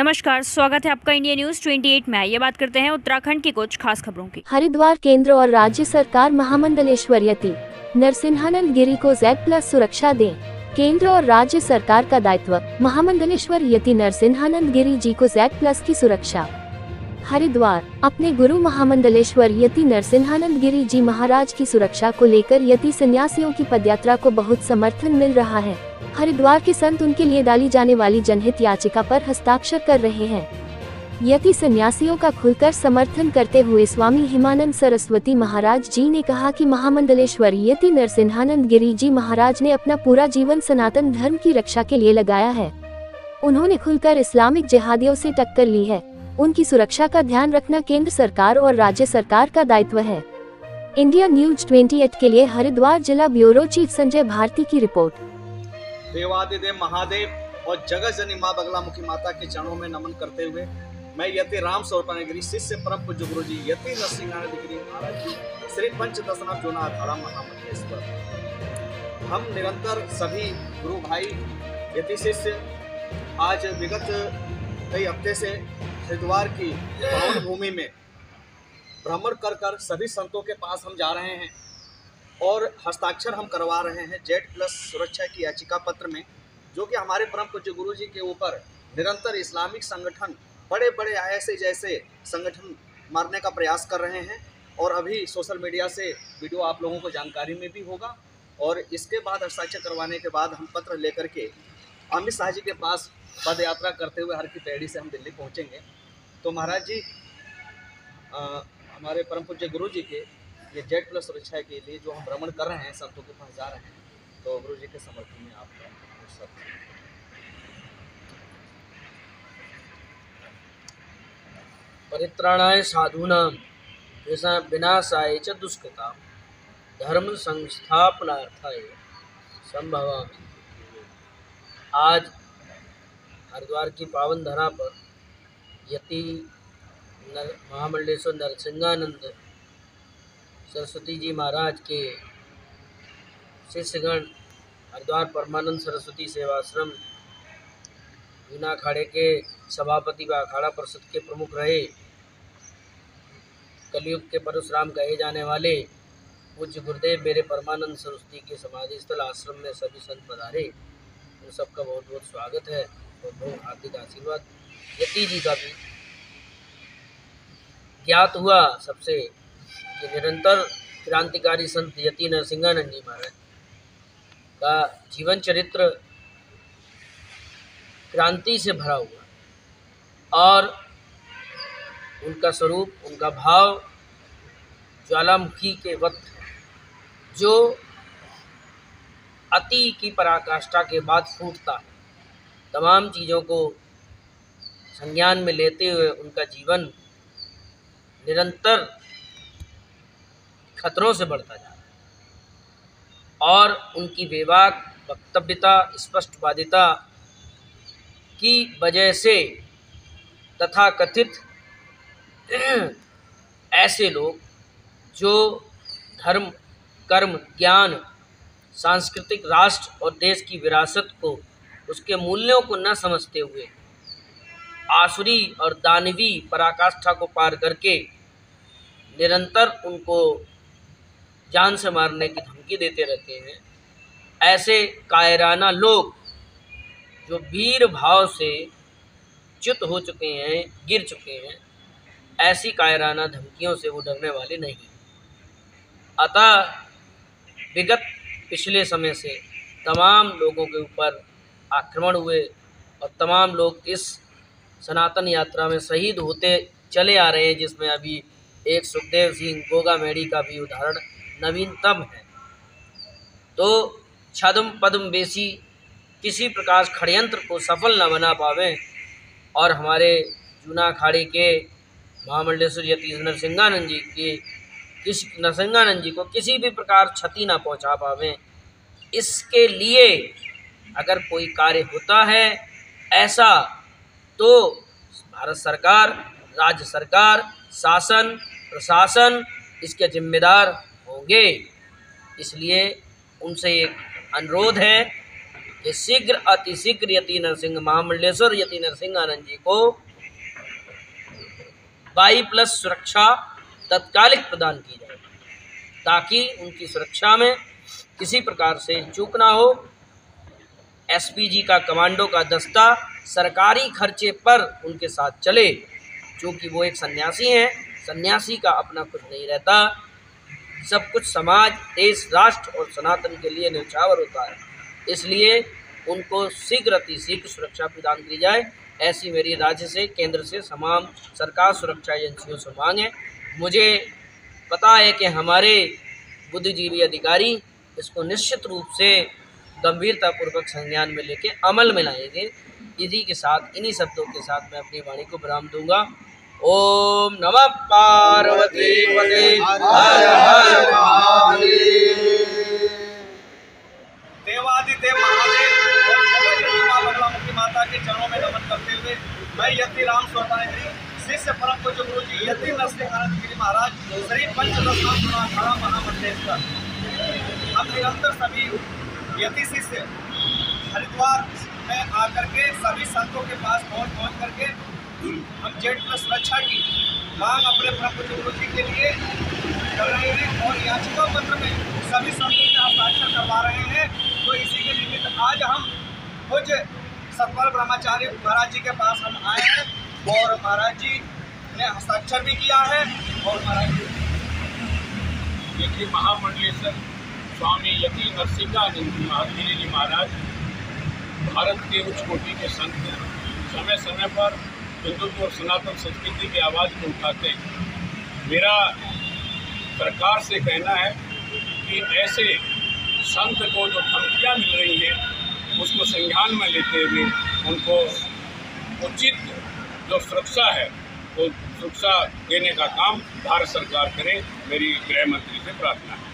नमस्कार, स्वागत है आपका इंडिया न्यूज 28 में। ये बात करते हैं उत्तराखंड की कुछ खास खबरों की। हरिद्वार केंद्र और राज्य सरकार महामंडलेश्वर यति नरसिंहानंद गिरी को Z+ सुरक्षा दें। केंद्र और राज्य सरकार का दायित्व, महामंडलेश्वर यति नरसिंहानंद गिरी जी को Z+ की सुरक्षा। हरिद्वार अपने गुरु महामंडलेश्वर यति नरसिंहानंद गिरी जी महाराज की सुरक्षा को लेकर यति सन्यासियों की पदयात्रा को बहुत समर्थन मिल रहा है। हरिद्वार के संत उनके लिए डाली जाने वाली जनहित याचिका पर हस्ताक्षर कर रहे हैं। यति सन्यासियों का खुलकर समर्थन करते हुए स्वामी हिमानंद सरस्वती महाराज जी ने कहा कि महामंडलेश्वर यति नरसिंहानंद गिरी जी महाराज ने अपना पूरा जीवन सनातन धर्म की रक्षा के लिए लगाया है। उन्होंने खुलकर इस्लामिक जिहादियों से टक्कर ली है। उनकी सुरक्षा का ध्यान रखना केंद्र सरकार और राज्य सरकार का दायित्व है। इंडिया न्यूज 28 के लिए हरिद्वार जिला ब्यूरो चीफ संजय भारती की रिपोर्ट। देवादिदेव महादेव और जगत जननी माँ बगलामुखी माता के चरणों में नमन करते हुए मैं यति राम स्वरूपानंद शिष्य परम पूज्य गुरु जी यति नरसिंहानंद गिरी महाराज जी श्री पंचदशनाथ जोना अखाड़ा महामंडलेश्वर, हम निरंतर सभी गुरु भाई यति शिष्य आज विगत कई हफ्ते से हरिद्वार की पावन भूमि में भ्रमण कर सभी संतों के पास हम जा रहे हैं और हस्ताक्षर हम करवा रहे हैं Z+ सुरक्षा की याचिका पत्र में, जो कि हमारे परम पूज्य गुरु जी के ऊपर निरंतर इस्लामिक संगठन बड़े बड़े ऐसे जैसे संगठन मारने का प्रयास कर रहे हैं। और अभी सोशल मीडिया से वीडियो आप लोगों को जानकारी में भी होगा। और इसके बाद हस्ताक्षर करवाने के बाद हम पत्र लेकर के अमित शाह जी के पास पद यात्रा करते हुए हर की पैड़ी से हम दिल्ली पहुँचेंगे। तो महाराज जी हमारे परम पूज्य गुरु जी के ये Z+ सुरक्षा के लिए जो हम भ्रमण कर रहे हैं, संतों के पास जा रहे हैं, तो गुरु जी के समर्थन में आपका सब। परित्राणाय साधूनां विनाशाय च दुष्कृतां धर्म संस्थापनार्थाय संभवामि। आज हरिद्वार की पावन धरा पर यति महामंडलेश्वर नरसिंहानंद सरस्वती जी महाराज के शिष्यगण हरिद्वार परमानंद सरस्वती सेवाश्रम जूना अखाड़े के सभापति व अखाड़ा परिषद के प्रमुख रहे, कलयुग के परशुराम कहे जाने वाले पूज्य गुरुदेव मेरे परमानंद सरस्वती के समाधि स्थल आश्रम में सभी संत पधारे, उन सबका बहुत बहुत स्वागत है और बहुत हार्दिक आशीर्वाद। यति जी का भी ज्ञात हुआ सबसे कि निरंतर क्रांतिकारी संत यति नरसिंहानंद जी महाराज का जीवन चरित्र क्रांति से भरा हुआ और उनका स्वरूप, उनका भाव ज्वालामुखी के वक्त है, जो अति की पराकाष्ठा के बाद फूटता है। तमाम चीज़ों को संज्ञान में लेते हुए उनका जीवन निरंतर खतरों से बढ़ता जा रहा है और उनकी बेबाक वक्तव्यता, स्पष्टवादिता की वजह से तथाकथित ऐसे लोग जो धर्म, कर्म, ज्ञान, सांस्कृतिक राष्ट्र और देश की विरासत को, उसके मूल्यों को न समझते हुए आसुरी और दानवी पराकाष्ठा को पार करके निरंतर उनको जान से मारने की धमकी देते रहते हैं। ऐसे कायराना लोग जो वीर भाव से च्युत हो चुके हैं, गिर चुके हैं, ऐसी कायराना धमकियों से वो डरने वाले नहीं। अतः विगत पिछले समय से तमाम लोगों के ऊपर आक्रमण हुए और तमाम लोग इस सनातन यात्रा में शहीद होते चले आ रहे हैं, जिसमें अभी एक सुखदेव सिंह गोगा मेडी का भी उदाहरण नवीनतम है। तो छद्म पद्म बेसी किसी प्रकार षड्यंत्र को सफल न बना पावे और हमारे जूना अखाड़े के महामंडलेश्वर यति नरसिंहानंद जी को किसी भी प्रकार क्षति न पहुंचा पावे, इसके लिए अगर कोई कार्य होता है ऐसा तो भारत सरकार, राज्य सरकार, शासन, प्रशासन इसके जिम्मेदार होंगे। इसलिए उनसे एक अनुरोध है कि शीघ्र अतिशीघ्र यति नरसिंह महामंडलेश्वर यति नरसिंहानंद जी को 22+ सुरक्षा तत्कालिक प्रदान की जाए, ताकि उनकी सुरक्षा में किसी प्रकार से चूक ना हो। एसपीजी का कमांडो का दस्ता सरकारी खर्चे पर उनके साथ चले, क्योंकि वो एक सन्यासी हैं। सन्यासी का अपना कुछ नहीं रहता, सब कुछ समाज, देश, राष्ट्र और सनातन के लिए न्यौछावर होता है। इसलिए उनको शीघ्र अतिशीघ्र सुरक्षा प्रदान की जाए, ऐसी मेरी राज्य से, केंद्र से, तमाम सरकार सुरक्षा एजेंसियों से मांग है। मुझे पता है कि हमारे बुद्धिजीवी अधिकारी इसको निश्चित रूप से गंभीरतापूर्वक संज्ञान में लेके अमल में लाएंगे। इसी के साथ, इन्हीं शब्दों के साथ मैं अपनी वाणी को विराम दूंगा। ओम नमः पार्वती पते हर हर महादेव। देवादिदेव महादेव और जगत माँ बगलामुखी माता के चरणों में नमन करते हुए मैं यति राम स्वतागिरी शिष्य परम पूज्य गुरु जी यति नरसिंहानंद गिरी महाराज श्री पंचदशाखड़ा महामंडलेश्वर, हम निरंतर सभी यति शिष्य हरिद्वार में आकर के सभी संतों के पास पहुँच करके हम Z+ सुरक्षा की मांग अपने परम पूज्य गुरु जी के लिए कर रहे हैं और याचिका पत्र में सभी संतों से हस्ताक्षर करवा रहे हैं। तो इसी के निमित्त आज हम पूज्य सतपाल ब्रह्मचारी महाराज जी के पास हम आए हैं और महाराज जी ने हस्ताक्षर भी किया है। और महाराज जी महामंडलेश्वर स्वामी यति नरसिंहानंद जी महाराज भारत के उच्च कोटि के संत हैं। समय समय पर हिंदुत्व और सनातन संस्कृति की आवाज़ को उठाते हैं। मेरा सरकार से कहना है कि ऐसे संत को जो धमकियाँ मिल रही हैं उसको संज्ञान में लेते हुए उनको उचित जो सुरक्षा है वो सुरक्षा देने का काम भारत सरकार करे, मेरी गृह मंत्री से प्रार्थना है।